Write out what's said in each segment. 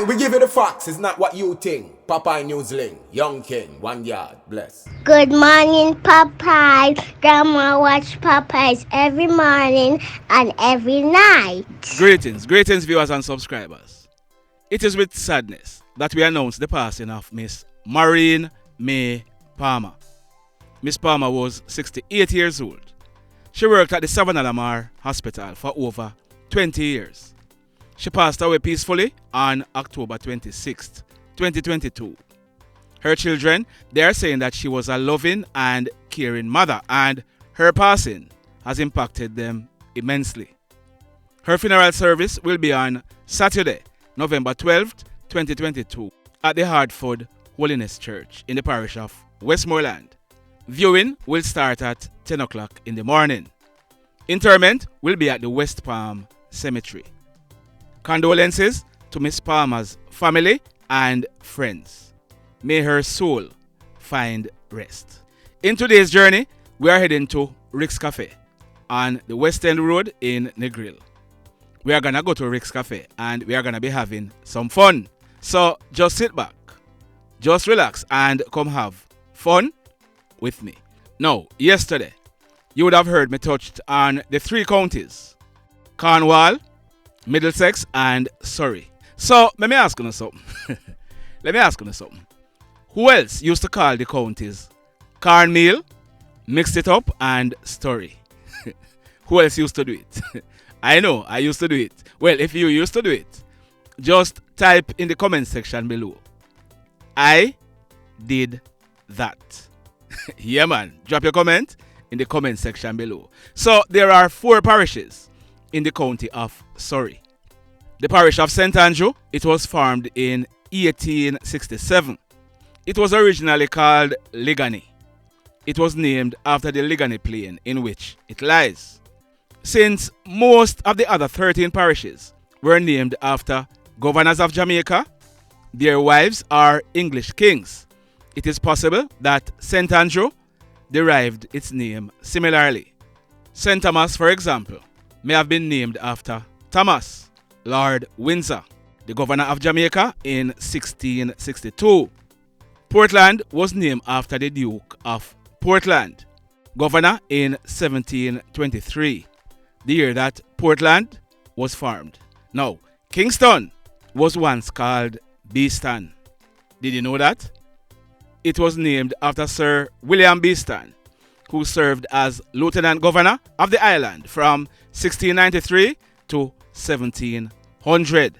Aye, we give you the facts. It's not what you think. Popeye Newsling, Young King, 1 yard, bless. Good morning, Popeye. Grandma watch Popeyes every morning and every night. Greetings, viewers and subscribers. It is with sadness that we announce the passing of Miss Maureen May Palmer. Miss Palmer was 68 years old. She worked at the Savannah Lamar Hospital for over 20 years. She passed away peacefully on October 26, 2022. Her children, they are saying that she was a loving and caring mother, and her passing has impacted them immensely. Her funeral service will be on Saturday, November 12th, 2022 at the Hartford Holiness Church in the parish of Westmoreland. Viewing will start at 10 o'clock in the morning. Interment will be at the West Palm Cemetery. Condolences to Miss Palmer's family and friends. May her soul find rest. In today's journey, we are heading to Rick's Cafe on the West End Road in Negril. We are going to go to Rick's Cafe and we are going to be having some fun. So just sit back, just relax and come have fun with me. Now, yesterday, you would have heard me touched on the 3 counties: Cornwall, Middlesex and Surrey. So, let me ask you something. Who else used to call the counties cornmeal, mixed it up, and story? Who else used to do it? I know, I used to do it. Well, if you used to do it, just type in the comment section below. I did that. Yeah, man. Drop your comment in the comment section below. So, there are 4 parishes in the county of Surrey. The parish of St. Andrew, it was formed in 1867. It was originally called Ligani. It was named after the Ligani plain in which it lies. Since most of the other 13 parishes were named after governors of Jamaica, their wives are English kings, it is possible that St. Andrew derived its name similarly. St. Thomas, for example, may have been named after Thomas, Lord Windsor, the governor of Jamaica in 1662. Portland was named after the Duke of Portland, governor in 1723, the year that Portland was formed. Now, Kingston was once called Beeston. Did you know that? It was named after Sir William Beeston, who served as lieutenant governor of the island from 1693 to 1700.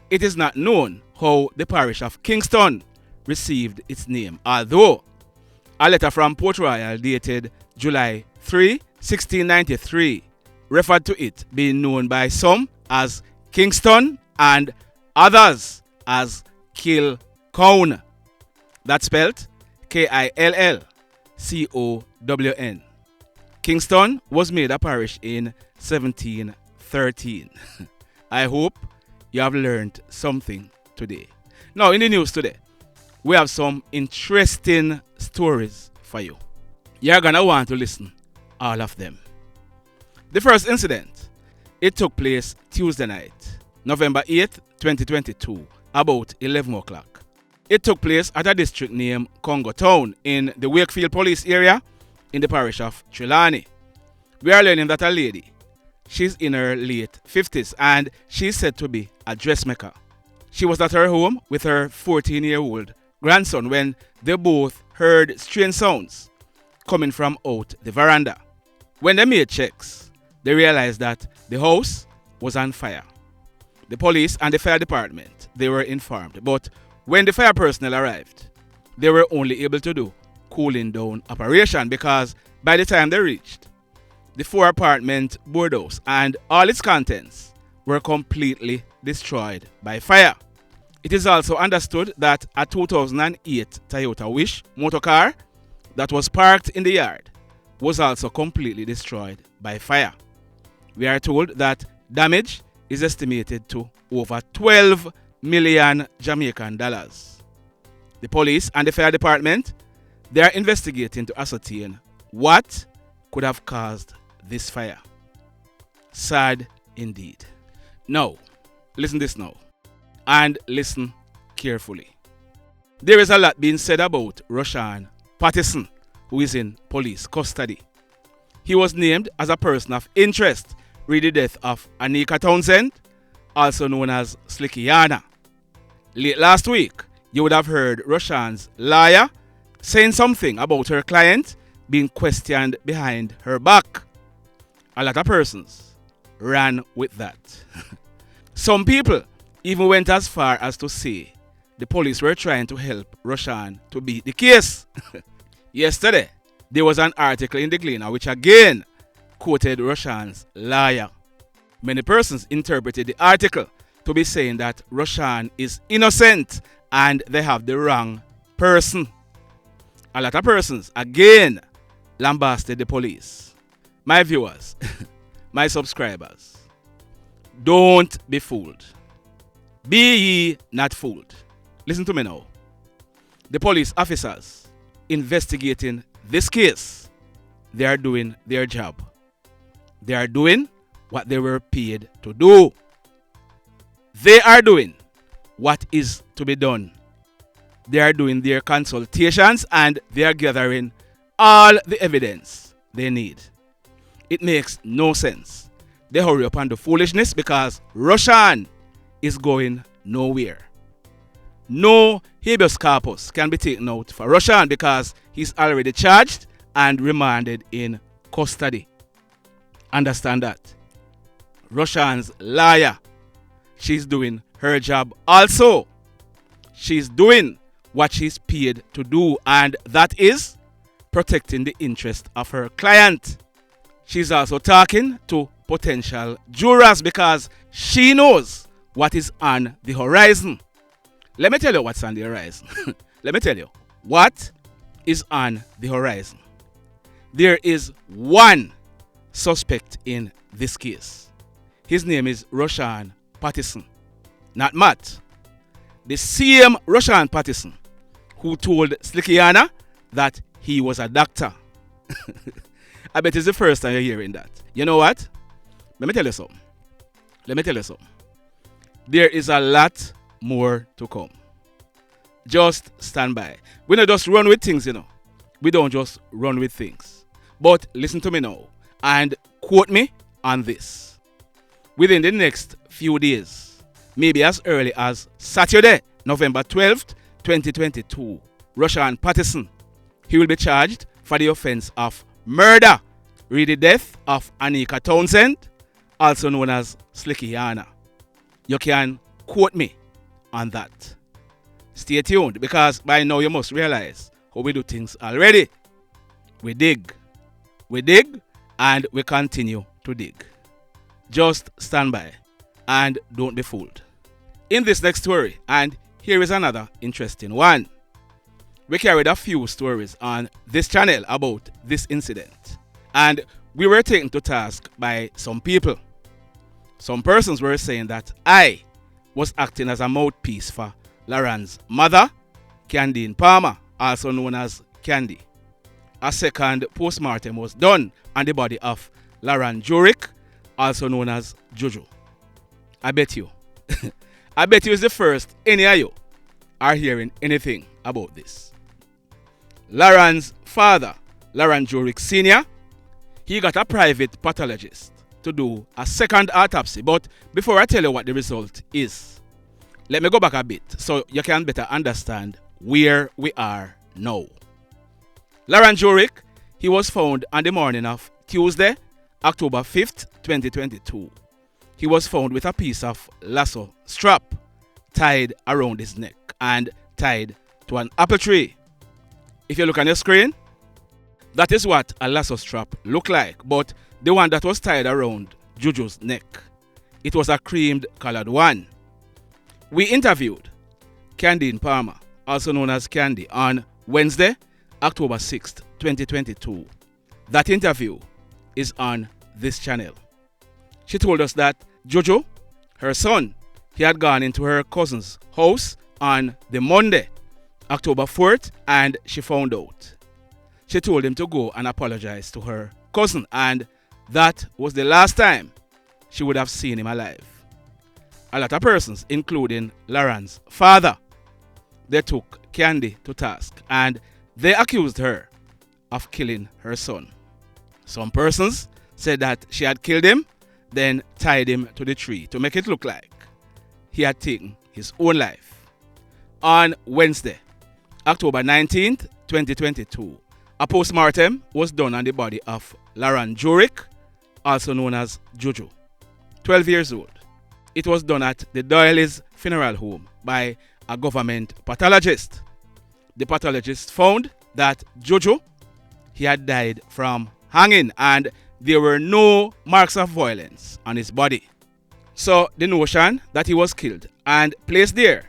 It is not known how the parish of Kingston received its name, although a letter from Port Royal dated July 3, 1693 referred to it being known by some as Kingston and others as Kilcown. That's spelled Killcown. Kingston was made a parish in 1713. I hope you have learned something today. Now, in the news today, we have some interesting stories for you. You're gonna want to listen all of them. The first incident, it took place Tuesday night, November 8th, 2022, about 11 o'clock. It took place at a district named Congo Town in the Wakefield police area in the parish of Trelawney. We are learning that a lady, she's in her late 50s and she's said to be a dressmaker. She was at her home with her 14-year-old grandson when they both heard strange sounds coming from out the veranda. When they made checks, they realized that the house was on fire. The police and the fire department, they were informed, but when the fire personnel arrived, they were only able to do cooling down operation because by the time they reached, the 4-apartment boardhouse and all its contents were completely destroyed by fire. It is also understood that a 2008 Toyota Wish motor car that was parked in the yard was also completely destroyed by fire. We are told that damage is estimated to over 12 million Jamaican dollars. The police and the fire department, they are investigating to ascertain what could have caused this fire. Sad indeed. Now, listen this now. and listen carefully. There is a lot being said about Rushawn Patterson, who is in police custody. He was named as a person of interest with the death of Aneka Townsend, also known as SLICKIANNA. Late last week, you would have heard Rushawn's lawyer saying something about her client being questioned behind her back. A lot of persons ran with that. Some people even went as far as to say the police were trying to help Rushawn to beat the case. Yesterday, there was an article in the Gleaner which again quoted Rushawn's lawyer. Many persons interpreted the article to be saying that Rushawn is innocent and they have the wrong person. A lot of persons again lambasted the police. My viewers, my subscribers, don't be fooled. Be ye not fooled. Listen to me now. The police officers investigating this case, they are doing their job. They are doing what they were paid to do. They are doing what is to be done. They are doing their consultations and they are gathering all the evidence they need. It makes no sense. They hurry up on the foolishness because Rushawn is going nowhere. No habeas corpus can be taken out for Rushawn because he's already charged and remanded in custody. Understand that. Rushawn's lawyer, she's doing her job also. She's doing what she's paid to do, and that is protecting the interest of her client. She's also talking to potential jurors because she knows what is on the horizon. Let me tell you what's on the horizon. Let me tell you what is on the horizon. There is one suspect in this case. His name is Rushawn Patterson, not Matt. The same Rushawn Patterson who told SLICKIANNA that he was a doctor. I bet it's the first time you're hearing that. You know what? Let me tell you something. There is a lot more to come. Just stand by. We don't just run with things, We don't just run with things. But listen to me now and quote me on this. Within the next few days, maybe as early as Saturday, November 12th, 2022, Rushawn Patterson, he will be charged for the offense of murder with the death of Aneka Townsend, also known as SLICKIANNA. You can quote me on that. Stay tuned because by now you must realize how we do things already. We dig, and we continue to dig. Just stand by and don't be fooled. In this next story, and here is another interesting one. We carried a few stories on this channel about this incident, and we were taken to task by some people. Some persons were saying that I was acting as a mouthpiece for Laron's mother, Candine Palmer, also known as Candy. A second post mortem was done on the body of Laron Jurik, also known as Jojo. I bet you it's the first any of you are hearing anything about this. Laron's father, Laron Jurik Sr., he got a private pathologist to do a second autopsy. But before I tell you what the result is, let me go back a bit so you can better understand where we are now. Laron Jurik, he was found on the morning of Tuesday, October 5th, 2022. He was found with a piece of lasso strap tied around his neck and tied to an apple tree. If you look on your screen, that is what a lasso strap looked like, but the one that was tied around Jojo's neck, it was a creamed colored one. We interviewed Candine Palmer, also known as Candy, on Wednesday, October 6th, 2022. That interview is on this channel. She told us that Jojo, her son, he had gone into her cousin's house on the Monday, October 4th, and she found out. She told him to go and apologize to her cousin, and that was the last time she would have seen him alive. a lot of persons, including Laron's father. They took Candy to task and they accused her of killing her son. Some persons said that she had killed him, then tied him to the tree to make it look like he had taken his own life. On Wednesday, October 19th, 2022, a post mortem was done on the body of Laron Jurik, also known as Jojo, 12 years old. It was done at the Doyley's funeral home by a government pathologist. The pathologist found that Jojo, he had died from hanging and there were no marks of violence on his body. So the notion that he was killed and placed there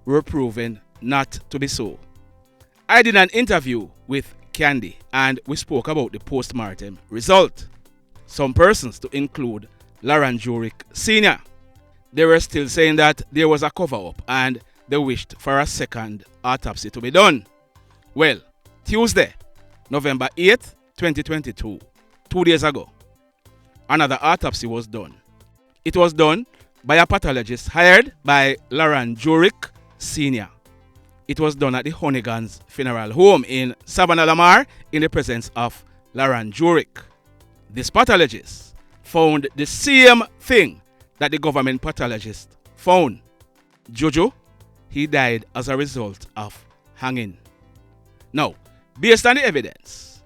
were proven not to be so. I did an interview with Candy and we spoke about the post-mortem result. Some persons, to include Laron Jurik Sr., they were still saying that there was a cover-up and they wished for a second autopsy to be done. Well, Tuesday, November 8th, 2022, 2 days ago, another autopsy was done. It was done by a pathologist hired by Laron Jurik Sr. It was done at the Honeygan's funeral home in Savannah Lamar in the presence of Laron Jurik. This pathologist found the same thing that the government pathologist found. Jojo, he died as a result of hanging. Now, based on the evidence,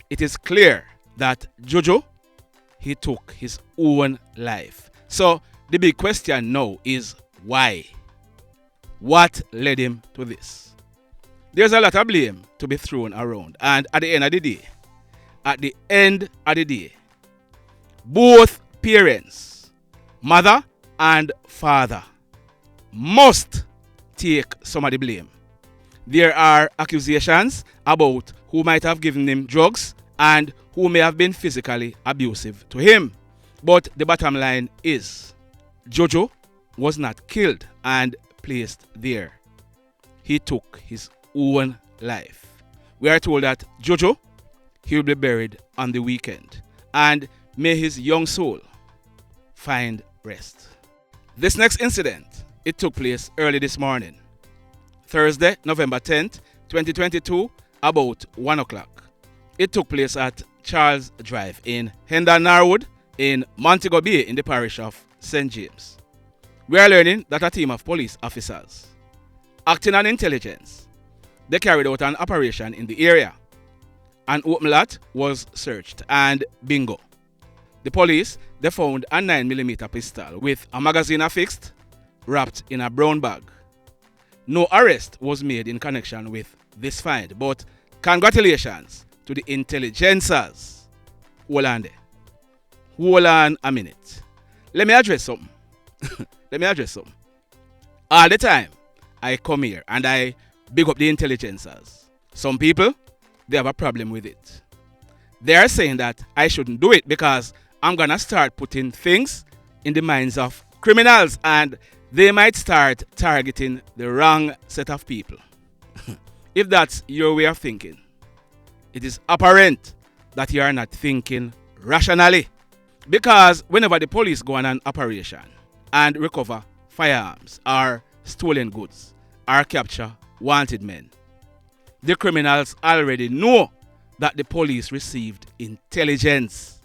it is clear that Jojo, he took his own life. So the big question now is why? What led him to this? There's a lot of blame to be thrown around, and at the end of the day, both parents, mother and father, must take some of the blame. There are accusations about who might have given him drugs and who may have been physically abusive to him. But the bottom line is, Jojo was not killed and placed there. He took his own life. We are told that Jojo, he will be buried on the weekend, and may his young soul find rest. This next incident, it took place early this morning, Thursday, November 10th, 2022, about 1 o'clock. It took place at Charles Drive in Hendon Narwood in Montego Bay in the parish of St. James. We are learning that a team of police officers, acting on intelligence, they carried out an operation in the area. An open lot was searched and bingo. The police, they found a 9mm pistol with a magazine affixed, wrapped in a brown bag. No arrest was made in connection with this find, but congratulations to the intelligencers. Hold on there. Hold on a minute. Let me address something. All the time, I come here and I big up the intelligencers. Some people, they have a problem with it. They are saying that I shouldn't do it because I'm going to start putting things in the minds of criminals and they might start targeting the wrong set of people. If that's your way of thinking, it is apparent that you are not thinking rationally. Because whenever the police go on an operation and recover firearms or stolen goods or capture wanted men, the criminals already know that the police received intelligence.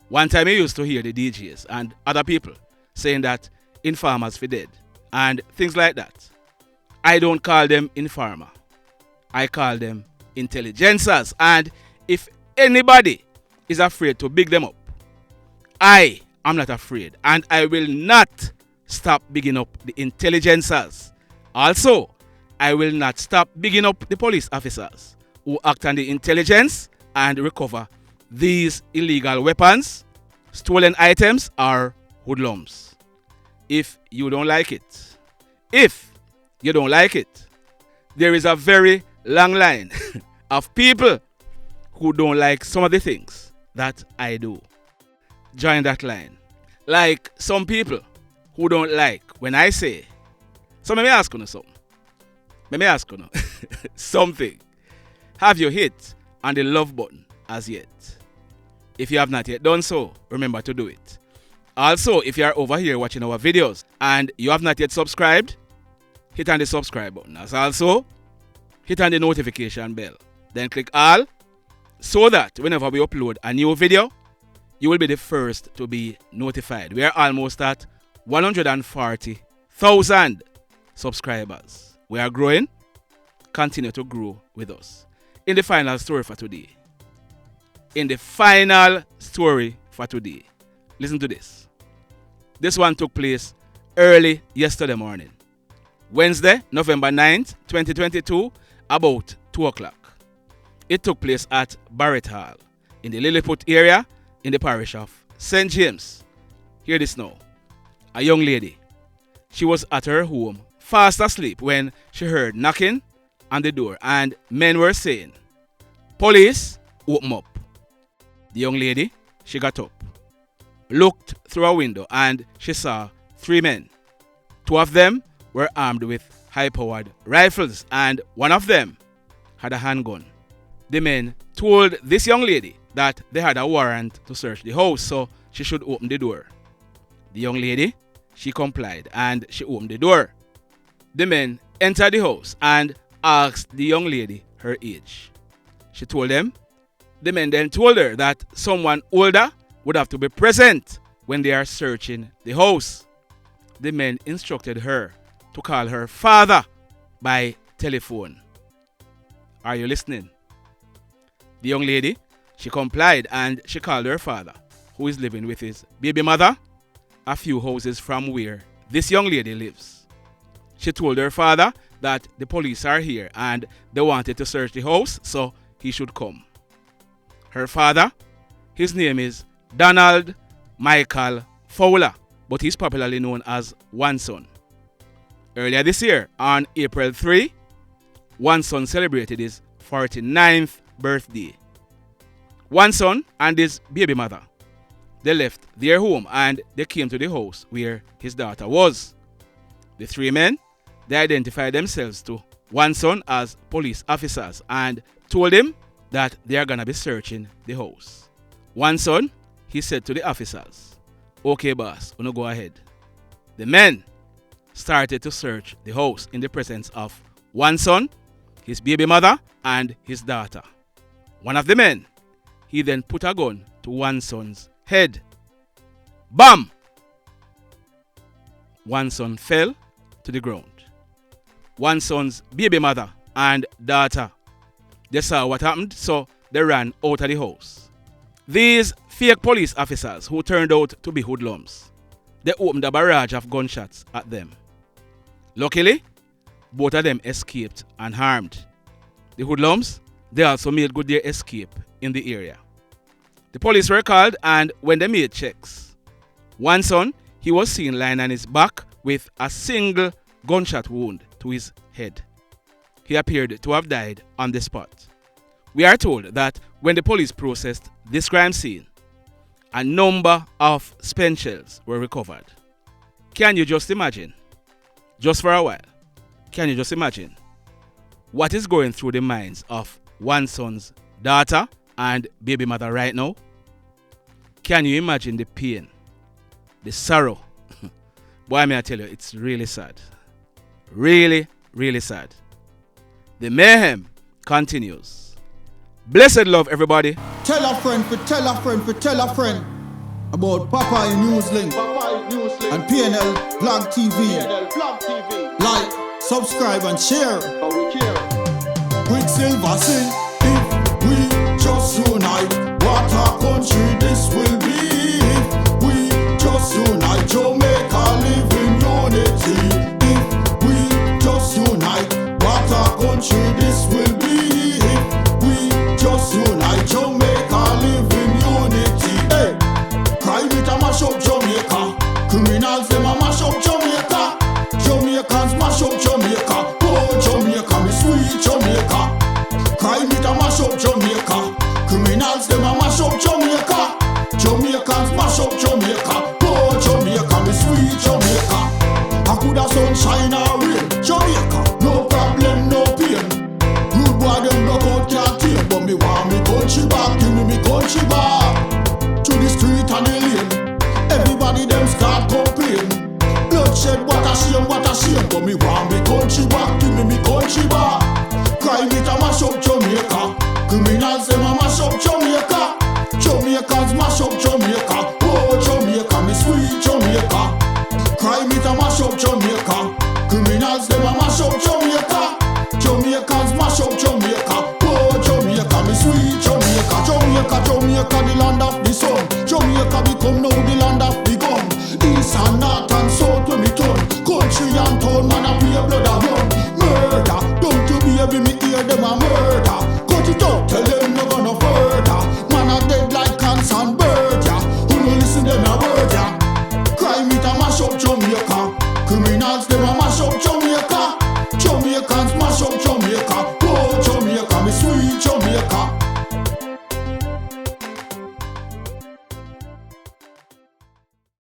One time I used to hear the DJs and other people saying that informers for dead and things like that. I don't call them informer. I call them intelligencers. And if anybody is afraid to big them up, I am not afraid. And I will not stop bigging up the intelligencers. Also, I will not stop bigging up the police officers who act on the intelligence and recover these illegal weapons, stolen items, or hoodlums. If you don't like it, there is a very long line of people who don't like some of the things that I do. Join that line. Like some people who don't like when I say, so let me ask you something. Something. Have you hit on the love button as yet? If you have not yet done so, remember to do it. Also, if you are over here watching our videos and you have not yet subscribed, hit on the subscribe button. As also, hit on the notification bell. Then click all so that whenever we upload a new video, you will be the first to be notified. We are almost at 140,000 subscribers. We are growing. Continue to grow with us. In the final story for today. Listen to this. This one took place early yesterday morning. Wednesday, November 9th, 2022, about 2 o'clock. It took place at Barrett Hall in the Lilliput area in the parish of St. James. Hear this now. A young lady. She was at her home fast asleep when she heard knocking on the door and men were saying, "Police, open up." The young lady, she got up, looked through a window and she saw 3 men. 2 of them were armed with high-powered rifles and one of them had a handgun. The men told this young lady that they had a warrant to search the house, so she should open the door. The young lady, she complied and she opened the door. The men entered the house and asked the young lady her age. She told them. The men then told her that someone older would have to be present when they are searching the house. The men instructed her to call her father by telephone. Are you listening? The young lady, she complied and she called her father, who is living with his baby mother a few houses from where this young lady lives. She told her father that the police are here and they wanted to search the house, so he should come. Her father, his name is Donald Michael Fowler, but he's popularly known as One Son. Earlier this year, on April 3, One Son celebrated his 49th birthday. One Son and his baby mother, they left their home and they came to the house where his daughter was. The 3 men, they identified themselves to One Son as police officers and told him that they are going to be searching the house. One Son, he said to the officers, "Okay, boss, wanna go ahead." The men started to search the house in the presence of One Son, his baby mother, and his daughter. One of the men, he then put a gun to One Son's head. Bam! One Son fell to the ground. One Son's baby mother and daughter, they saw what happened, so they ran out of the house. These fake police officers, who turned out to be hoodlums, they opened a barrage of gunshots at them. Luckily, both of them escaped unharmed. The hoodlums, they also made good their escape in the area. The police were called, and when they made checks, One Son, he was seen lying on his back with a single gunshot wound to his head. He appeared to have died on the spot. We are told that when the police processed this crime scene, a number of spent shells were recovered. Can you just imagine? Just for a while, can you just imagine what is going through the minds of One Son's daughter and baby mother right now? Can you imagine the pain, the sorrow? Boy, may I tell you, it's really sad. Really, really sad. The mayhem continues. Blessed love, everybody. Tell a friend for tell a friend for tell a friend about Popeye Newslink and PNL Vlog TV. Like, subscribe and share. Quicksilver sing, if we just unite, what a country this will be. If we just unite, Jamaica live in unity. If we just unite, what a country this will be. If we just unite, Jamaica live in unity. Hey, crime it a mash up Jamaica. Criminals them a mash up Jamaica. Jamaicans mash up Jamaica. Oh Jamaica, me sweet Jamaica. Crime it a mash up Jamaica. Criminals them a mash up Jamaica. Jamaicans mash up Jamaica. Oh Jamaica, me sweet Jamaica. I coulda sunshine or rain. Jamaica, no problem, no pain. Rude boy them no out can't tame, but me want me country back. Give me country back. To the street and the lane. Everybody Time it a mash up Jamaica. Criminals